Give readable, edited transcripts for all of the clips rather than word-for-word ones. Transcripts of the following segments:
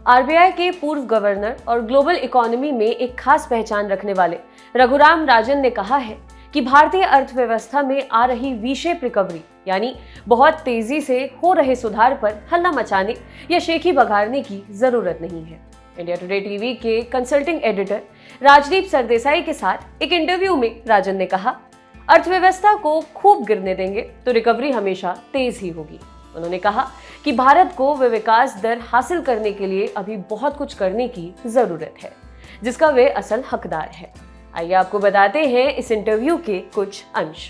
RBI के पूर्व governor और ग्लोबल इकोनॉमी में एक खास पहचान रखने वाले रघुराम राजन ने कहा है कि भारतीय अर्थव्यवस्था में आ रही वी शेप रिकवरी यानी बहुत तेजी से हो रहे सुधार पर हल्ला मचाने या शेखी बघारने की जरूरत नहीं है। इंडिया टुडे टीवी के कंसल्टिंग एडिटर राजदीप सरदेसाई के साथ एक इंटरव्यू में राजन ने कहा, अर्थव्यवस्था को खूब गिरने देंगे तो रिकवरी हमेशा तेज ही होगी। उन्होंने कहा कि भारत को वे विकास दर हासिल करने के लिए अभी बहुत कुछ करने की जरूरत है, जिसका वे असल हकदार है। आइए आपको बताते हैं इस इंटरव्यू के कुछ अंश।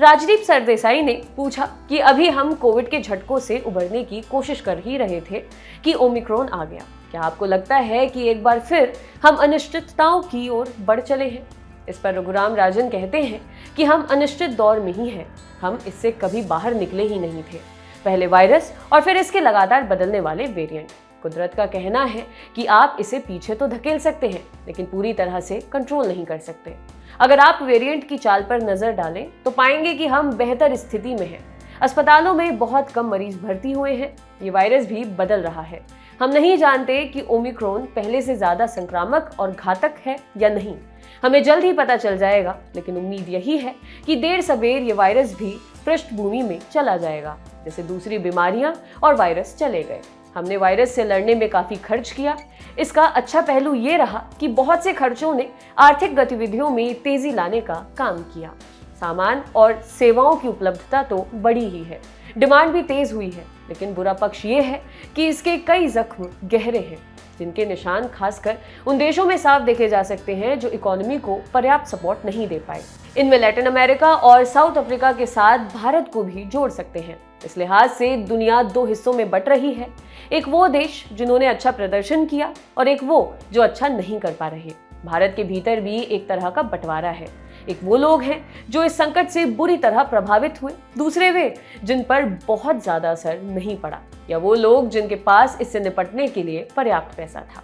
राजदीप सरदेसाई ने पूछा कि अभी हम कोविड के झटकों से उबरने की कोशिश कर ही रहे थे कि ओमिक्रॉन आ गया। क्या आपको लगता है कि एक बार फिर हम अनिश्चितताओं की ओर बढ़ चले हैं? इस पर रघुराम राजन कहते हैं कि हम अनिश्चित दौर में ही हैं। हम इससे कभी बाहर निकले ही नहीं थे। पहले वायरस और फिर इसके लगातार बदलने वाले वेरिएंट। कुदरत का कहना है कि आप इसे पीछे तो धकेल सकते हैं, लेकिन पूरी तरह से कंट्रोल नहीं कर सकते। अगर आप वेरिएंट की चाल पर नजर डालें तो पाएंगे कि हम बेहतर स्थिति में हैं। अस्पतालों में बहुत कम मरीज भर्ती हुए हैं। ये वायरस भी बदल रहा है। हम नहीं जानते कि ओमिक्रॉन पहले से ज्यादा संक्रामक और घातक है या नहीं। हमें जल्द ही पता चल जाएगा, लेकिन उम्मीद यही है कि देर सबेर ये वायरस भी पृष्ठभूमि में चला जाएगा, जैसे दूसरी बीमारियां और वायरस चले गए। हमने वायरस से लड़ने में काफी खर्च किया। इसका अच्छा पहलू ये रहा कि बहुत से खर्चों ने आर्थिक गतिविधियों में तेजी लाने का काम किया। सामान और सेवाओं की उपलब्धता तो बढ़ी ही है, डिमांड भी तेज हुई है, लेकिन बुरा पक्ष ये है कि इसके कई जख्म गहरे हैं, जिनके निशान खासकर उन देशों में साफ देखे जा सकते हैं जो इकोनॉमी को पर्याप्त सपोर्ट नहीं दे पाए। इनमें लैटिन अमेरिका और साउथ अफ्रीका के साथ भारत को भी जोड़ सकते हैं। इस लिहाज से दुनिया दो हिस्सों में बट रही है। एक वो देश जिन्होंने अच्छा प्रदर्शन किया और एक वो जो अच्छा नहीं कर पा रहे। भारत के भीतर भी एक तरह का बंटवारा है। एक वो लोग हैं जो इस संकट से बुरी तरह प्रभावित हुए, दूसरे वे जिन पर बहुत ज्यादा असर नहीं पड़ा, या वो लोग जिनके पास इससे निपटने के लिए पर्याप्त पैसा था।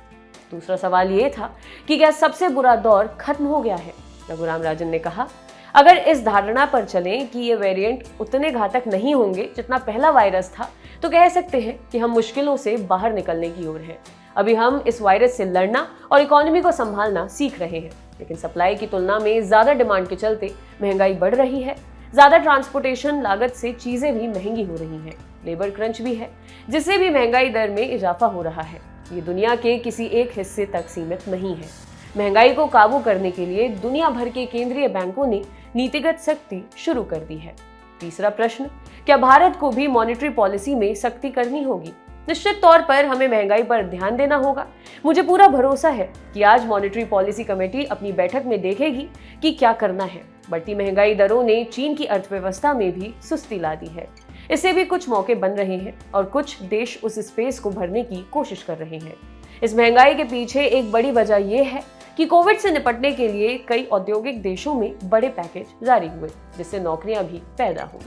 दूसरा सवाल ये था कि क्या सबसे बुरा दौर खत्म हो गया है? रघुराम राजन ने कहा, अगर इस धारणा पर चलें कि ये वेरिएंट उतने घातक नहीं होंगे जितना पहला वायरस था, तो कह सकते हैं कि हम मुश्किलों से बाहर निकलने की ओर हैं। अभी हम इस वायरस से लड़ना और इकोनॉमी को संभालना सीख रहे हैं, लेकिन सप्लाई की तुलना में ज्यादा डिमांड के चलते महंगाई बढ़ रही है। ज्यादा ट्रांसपोर्टेशन लागत से चीजें भी महंगी हो रही हैं। लेबर क्रंच भी है, जिससे भी महंगाई दर में इजाफा हो रहा है। ये दुनिया के किसी एक हिस्से तक सीमित नहीं है। महंगाई को काबू करने के लिए दुनिया भर के केंद्रीय बैंकों ने नीतिगत सख्ती शुरू कर दी है। तीसरा प्रश्न, क्या भारत को भी मॉनेटरी पॉलिसी में सख्ती करनी होगी? निश्चित तौर पर हमें महंगाई पर ध्यान देना होगा। मुझे पूरा भरोसा है कि आज मॉनेटरी पॉलिसी कमेटी अपनी बैठक में देखेगी कि क्या करना है। बढ़ती महंगाई दरों ने चीन की अर्थव्यवस्था में भी सुस्ती ला दी है। इससे भी कुछ मौके बन रहे हैं और कुछ देश उस स्पेस को भरने की कोशिश कर रहे हैं। इस महंगाई के पीछे एक बड़ी वजह यह है कि कोविड से निपटने के लिए कई औद्योगिक देशों में बड़े पैकेज जारी हुए, जिससे नौकरियां भी पैदा हुई।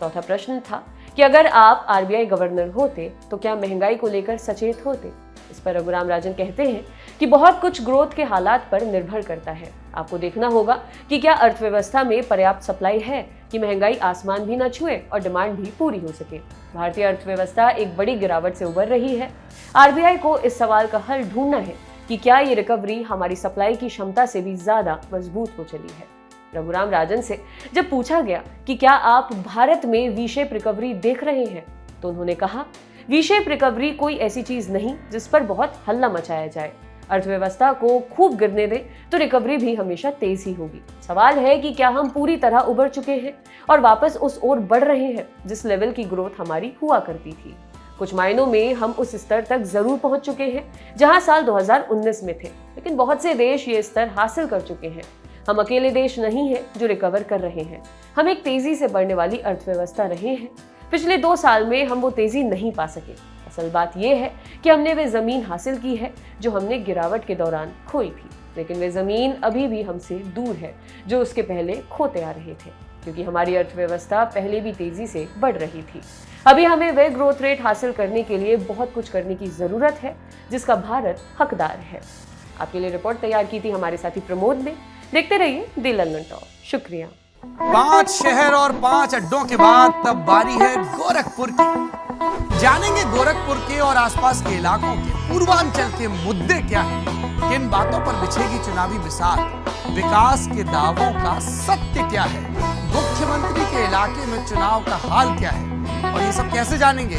चौथा प्रश्न था कि अगर आप आरबीआई गवर्नर होते तो क्या महंगाई को लेकर सचेत होते? इस पर रघुराम राजन कहते हैं कि बहुत कुछ ग्रोथ के हालात पर निर्भर करता है। आपको देखना होगा कि क्या अर्थव्यवस्था में पर्याप्त सप्लाई है कि महंगाई आसमान भी न छुए और डिमांड भी पूरी हो सके। भारतीय अर्थव्यवस्था एक बड़ी गिरावट से उबर रही है। आरबीआई को इस सवाल का हल ढूंढना है कि क्या ये रिकवरी हमारी सप्लाई की क्षमता से भी ज्यादा मजबूत हो चली है। रघुराम राजन से जब पूछा गया कि क्या आप भारत में वी शेप रिकवरी देख रहे हैं, तो उन्होंने कहा, वी शेप रिकवरी कोई ऐसी चीज नहीं जिस पर बहुत हल्ला मचाया जाए। अर्थव्यवस्था को खूब गिरने दें तो रिकवरी भी हमेशा तेज ही होगी। सवाल है कि क्या हम पूरी तरह उबर चुके हैं और वापस उस ओर बढ़ रहे हैं जिस लेवल की ग्रोथ हमारी हुआ करती थी। कुछ मायनों में हम उस स्तर तक जरूर पहुंच चुके हैं जहां साल 2019 में थे, लेकिन बहुत से देश ये स्तर हासिल कर चुके हैं। हम अकेले देश नहीं हैं जो रिकवर कर रहे हैं। हम एक तेजी से बढ़ने वाली अर्थव्यवस्था रहे हैं। पिछले 2 साल में हम वो तेजी नहीं पा सके। असल बात यह है कि हमने वे जमीन हासिल की है जो हमने गिरावट के दौरान खोई थी, लेकिन वे जमीन अभी भी हमसे दूर है जो उसके पहले खोते आ रहे थे, क्योंकि हमारी अर्थव्यवस्था पहले भी तेजी से बढ़ रही थी। अभी हमें वे ग्रोथ रेट हासिल करने के लिए बहुत कुछ करने की जरूरत है जिसका भारत हकदार है। आपके लिए रिपोर्ट तैयार की थी हमारे साथी प्रमोद ने। देखते रहिए दी लंदन टॉक। शुक्रिया। 5 शहर और 5 अड्डों के बाद तब बारी है गोरखपुर की। जानेंगे गोरखपुर के और आसपास के इलाकों के पूर्वांचल के मुद्दे क्या हैं, किन बातों पर बिछेगी चुनावी बिसात, विकास के दावों का सत्य क्या है, मुख्यमंत्री के इलाके में चुनाव का हाल क्या है, और ये सब कैसे जानेंगे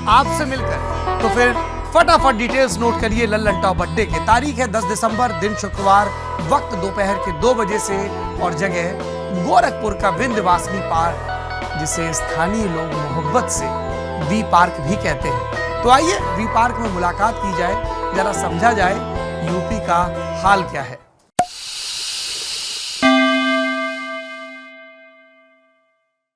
आपसे मिलकर। तो फिर फटाफट डिटेल्स नोट करिए लल्लन टॉप अड्डे के। तारीख है 10 दिसंबर, दिन शुक्रवार, वक्त दोपहर के 2 बजे से, और जगह गोरखपुर का विंध्यवासिनी पार्क, जिसे स्थानीय लोग मोहब्बत से वी पार्क भी कहते हैं। तो आइए वी पार्क में मुलाकात की जाए, जरा समझा जाए यूपी का हाल क्या है।